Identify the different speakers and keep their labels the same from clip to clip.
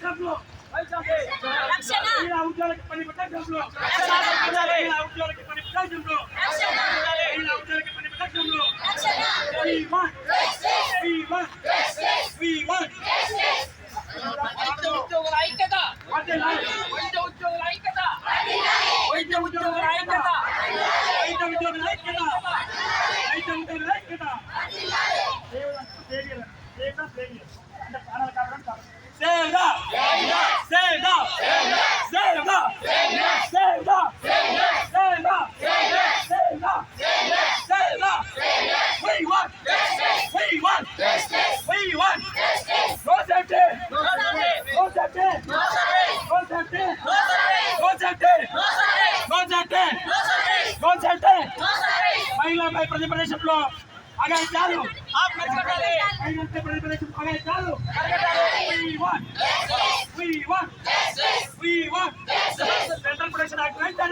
Speaker 1: महिला ప్రతిపక్షంలో అగైతాలు అగైతాలు central protection act వెంటనే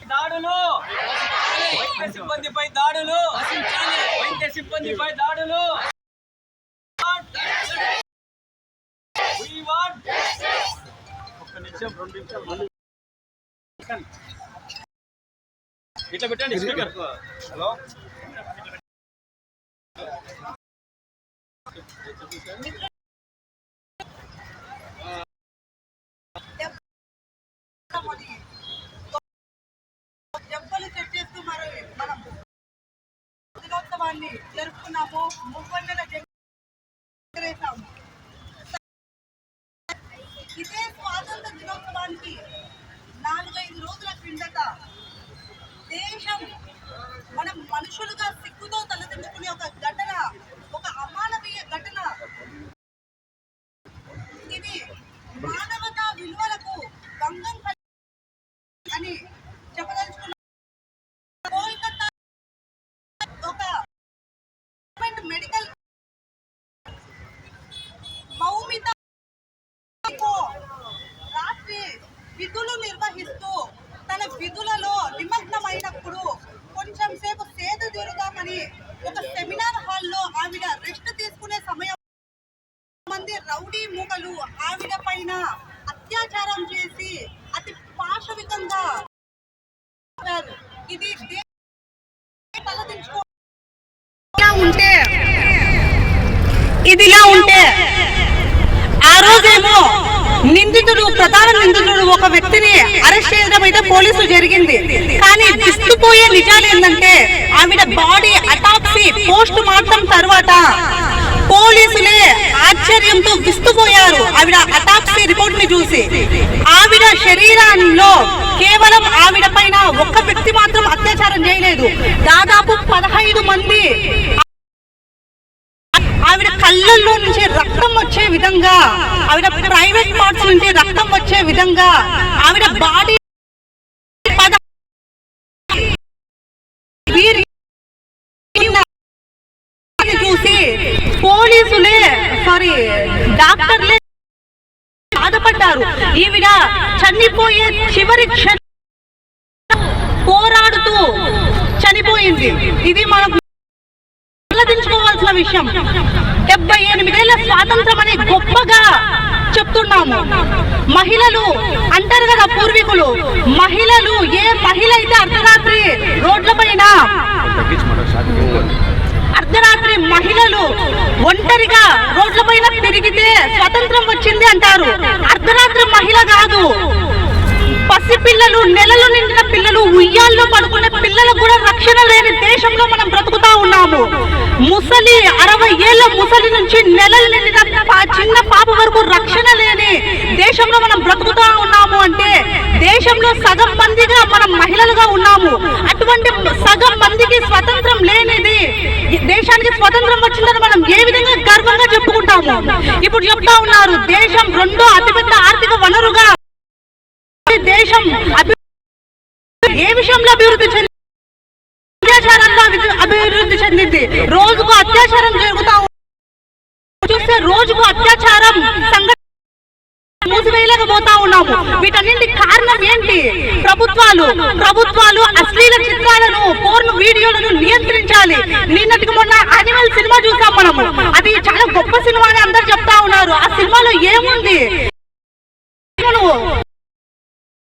Speaker 2: దాడులు వైద్య సిబ్బందిపై దాడులు వైద్య సిబ్బందిపై దాడులు ఒక్క నిమిషం 2 నిమిషాలు ఇట్లా పెట్టండి స్పీకర్. హలో
Speaker 3: దెబ్బలు తెచ్చేస్తూ మనం దినోత్సవాన్ని జరుపుకున్నాము. 30 ఎగరేసాము. ఇదే స్వాతంత్ర దినోత్సవానికి 4-5 రోజుల క్రిందట దేశం మనం మనుషులుగా సిగ్గుతో తలదించుకునే ఒక ఘటన, ఒక అమానవీయ ఘటన. ఇది మానవతా విలువలకు భంగం అని చెప్పదలుచుకున్న కోల్కతా ఒక మెడికల్ మౌమిత రాత్రి విధులు నిర్వహిస్తూ తన విధులలో నిమగ్నమైనప్పుడు కొంచెం సేపు సేద తీరుదామని ఒక సెమినార్ హాల్లో ఆవిడ రెస్ట్ తీసుకునే సమయం మంది రౌడీ మూకలు ఆవిడ పైన అత్యాచారం చేసి అతి పాశవికంగా ఇది ఇదిలా ఉంటే ఆ రోజేమో నిందితుడు, ప్రధాన నిందితుడు ఒక వ్యక్తిని అరెస్ట్ చేయడం అయితే పోలీసులు జరిగింది. కానీ విస్తుపోయే నిజాలు ఏంటంటే ఆవిడ బాడీ అటాప్సీ పోస్ట్ మార్టం తర్వాత పోలీసులే ఆశ్చర్యంతో విస్తుపోయారు ఆవిడ అటాప్సీ రిపోర్ట్ ని చూసి. ఆవిడ శరీరంలో కేవలం ఆవిడ పైన ఒక్క వ్యక్తి మాత్రం అత్యాచారం చేయలేదు, దాదాపు 15 మంది ఆవిడ కళ్ళల్లో నుంచి రక్తం వచ్చే విధంగా, ఆవిడ ప్రైవేట్ పార్ట్స్ నుంచి రక్తం వచ్చే విధంగా ఆవిడ బాడీ చూసి పోలీసులే డాక్టర్లే బాధపడ్డారు. ఈవిడ చనిపోయే చివరి క్షణం పోరాడుతూ చనిపోయింది. ఇది మనం ఆలోచించుకోవాల్సిన విషయం. 78 ఏళ్ల స్వాతంత్రం అని గొప్పగా చెప్తున్నాము. మహిళలు అంటారు కదా పూర్వీకులు, మహిళలు ఏ మహిళ అయితే అర్ధరాత్రి రోడ్ల పైన అర్ధరాత్రి మహిళలు ఒంటరిగా రోడ్ల పైన తిరిగితే స్వాతంత్రం వచ్చింది అంటారు. అర్ధరాత్రి మహిళ కాదు, పసిపిల్లలు, నెలలు నిండిన పిల్లలు, ఉయ్యాల్లో పడుకునే పిల్లలకు కూడా రక్షణ లేని దేశంలో మనం బ్రతుకుతా ఉన్నాము. ముసలి 60 ఏళ్ల ముసలి నుంచి నెలలు నిండిన చిన్న పాప వరకు రక్షణ లేని దేశంలో మనం బ్రతుకుతా ఉన్నాము అంటే దేశంలో సగం మందిగా మనం మహిళలుగా ఉన్నాము. అటువంటి సగం మందికి స్వతంత్రం లేనిది దేశానికి స్వతంత్రం వచ్చిందని మనం ఏ విధంగా గర్వంగా చెప్పుకుంటాము. ఇప్పుడు చెప్తా ఉన్నారు దేశం 2వ అతిపెద్ద ఆర్థిక వనరుగా దేశం ఏ విషయంలో అభివృద్ధి చెంది, అత్యాచారంలో అభివృద్ధి చెందింది. రోజుకు అత్యాచారం జరుగుతా చూస్తే రోజుకు అత్యాచారం సంఘటన మూసివేయలేకపోతా ఉన్నాము. వీటన్నింటి కారణం ఏంటి? ప్రభుత్వాలు అశ్లీల చిత్రాలను చేయాలి. నిన్నటికి మొన్న యానిమల్ సినిమా చూసాం మనము. అది చాలా గొప్ప సినిమా అని అందరు చెప్తా ఉన్నారు. ఆ సినిమాలో ఏముంది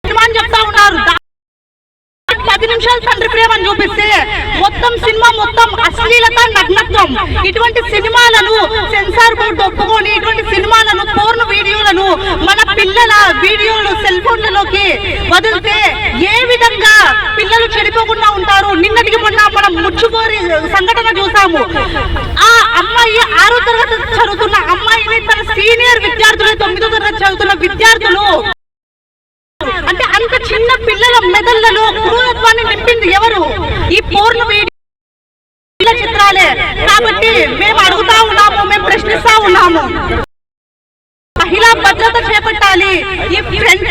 Speaker 3: సినిమా అని చెప్తా ఉన్నారు. 10 నిమిషాలు తండ్రి ప్రేమ అని చూపిస్తే మొత్తం సినిమా మొత్తం అశ్లీలత, నగ్నత్వం. ఇటువంటి సినిమాలను సెన్సార్ బోర్డు ఒప్పుకొని ఇటువంటి సినిమాలను, పోర్న్ వీడియోలను మన పిల్లల వీడియోలు సెల్ ఫోన్లలోకి వదిలితే ఏ విధంగా పిల్లలు చెడిపోకుండా ఉంటారు. నిన్నటికి మొన్న మనం ముచ్చుకోరి సంఘటన చూసాము. ఆ అమ్మాయి 6వ తరగతి చదువుతున్న అమ్మాయిని తన సీనియర్ విద్యార్థులు 9వ తరగతి చదువుతున్న విద్యార్థులు అంటే అంత చిన్న పిల్లల మెదళ్లలో క్రూరత్వాన్ని నింపింది ఎవరు? ఈ పోర్న్ వీడియో చిత్రాలే. కాబట్టి మేము అడుగుతా ఉన్నాము, మేము ప్రశ్నిస్తా ఉన్నాము, మహిళా భద్రత చేపట్టాలి. ఈ ఫ్రంట్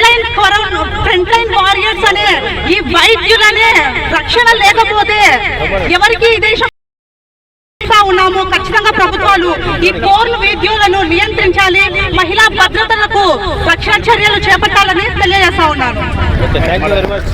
Speaker 3: లైన్ వారియర్స్ అనే ఈ వైద్యులనే రక్షణ లేకపోతే ఎవరికి ఈ దేశం ఉన్నాము. ఖచ్చితంగా ప్రభుత్వాలు ఈ పోర్న్ వీడియోలను నియంత్రించాలి, మహిళా భద్రతలకు రక్షణ చర్యలు చేపట్టాలని తెలియజేస్తా ఉన్నాను.
Speaker 2: Thank you very much.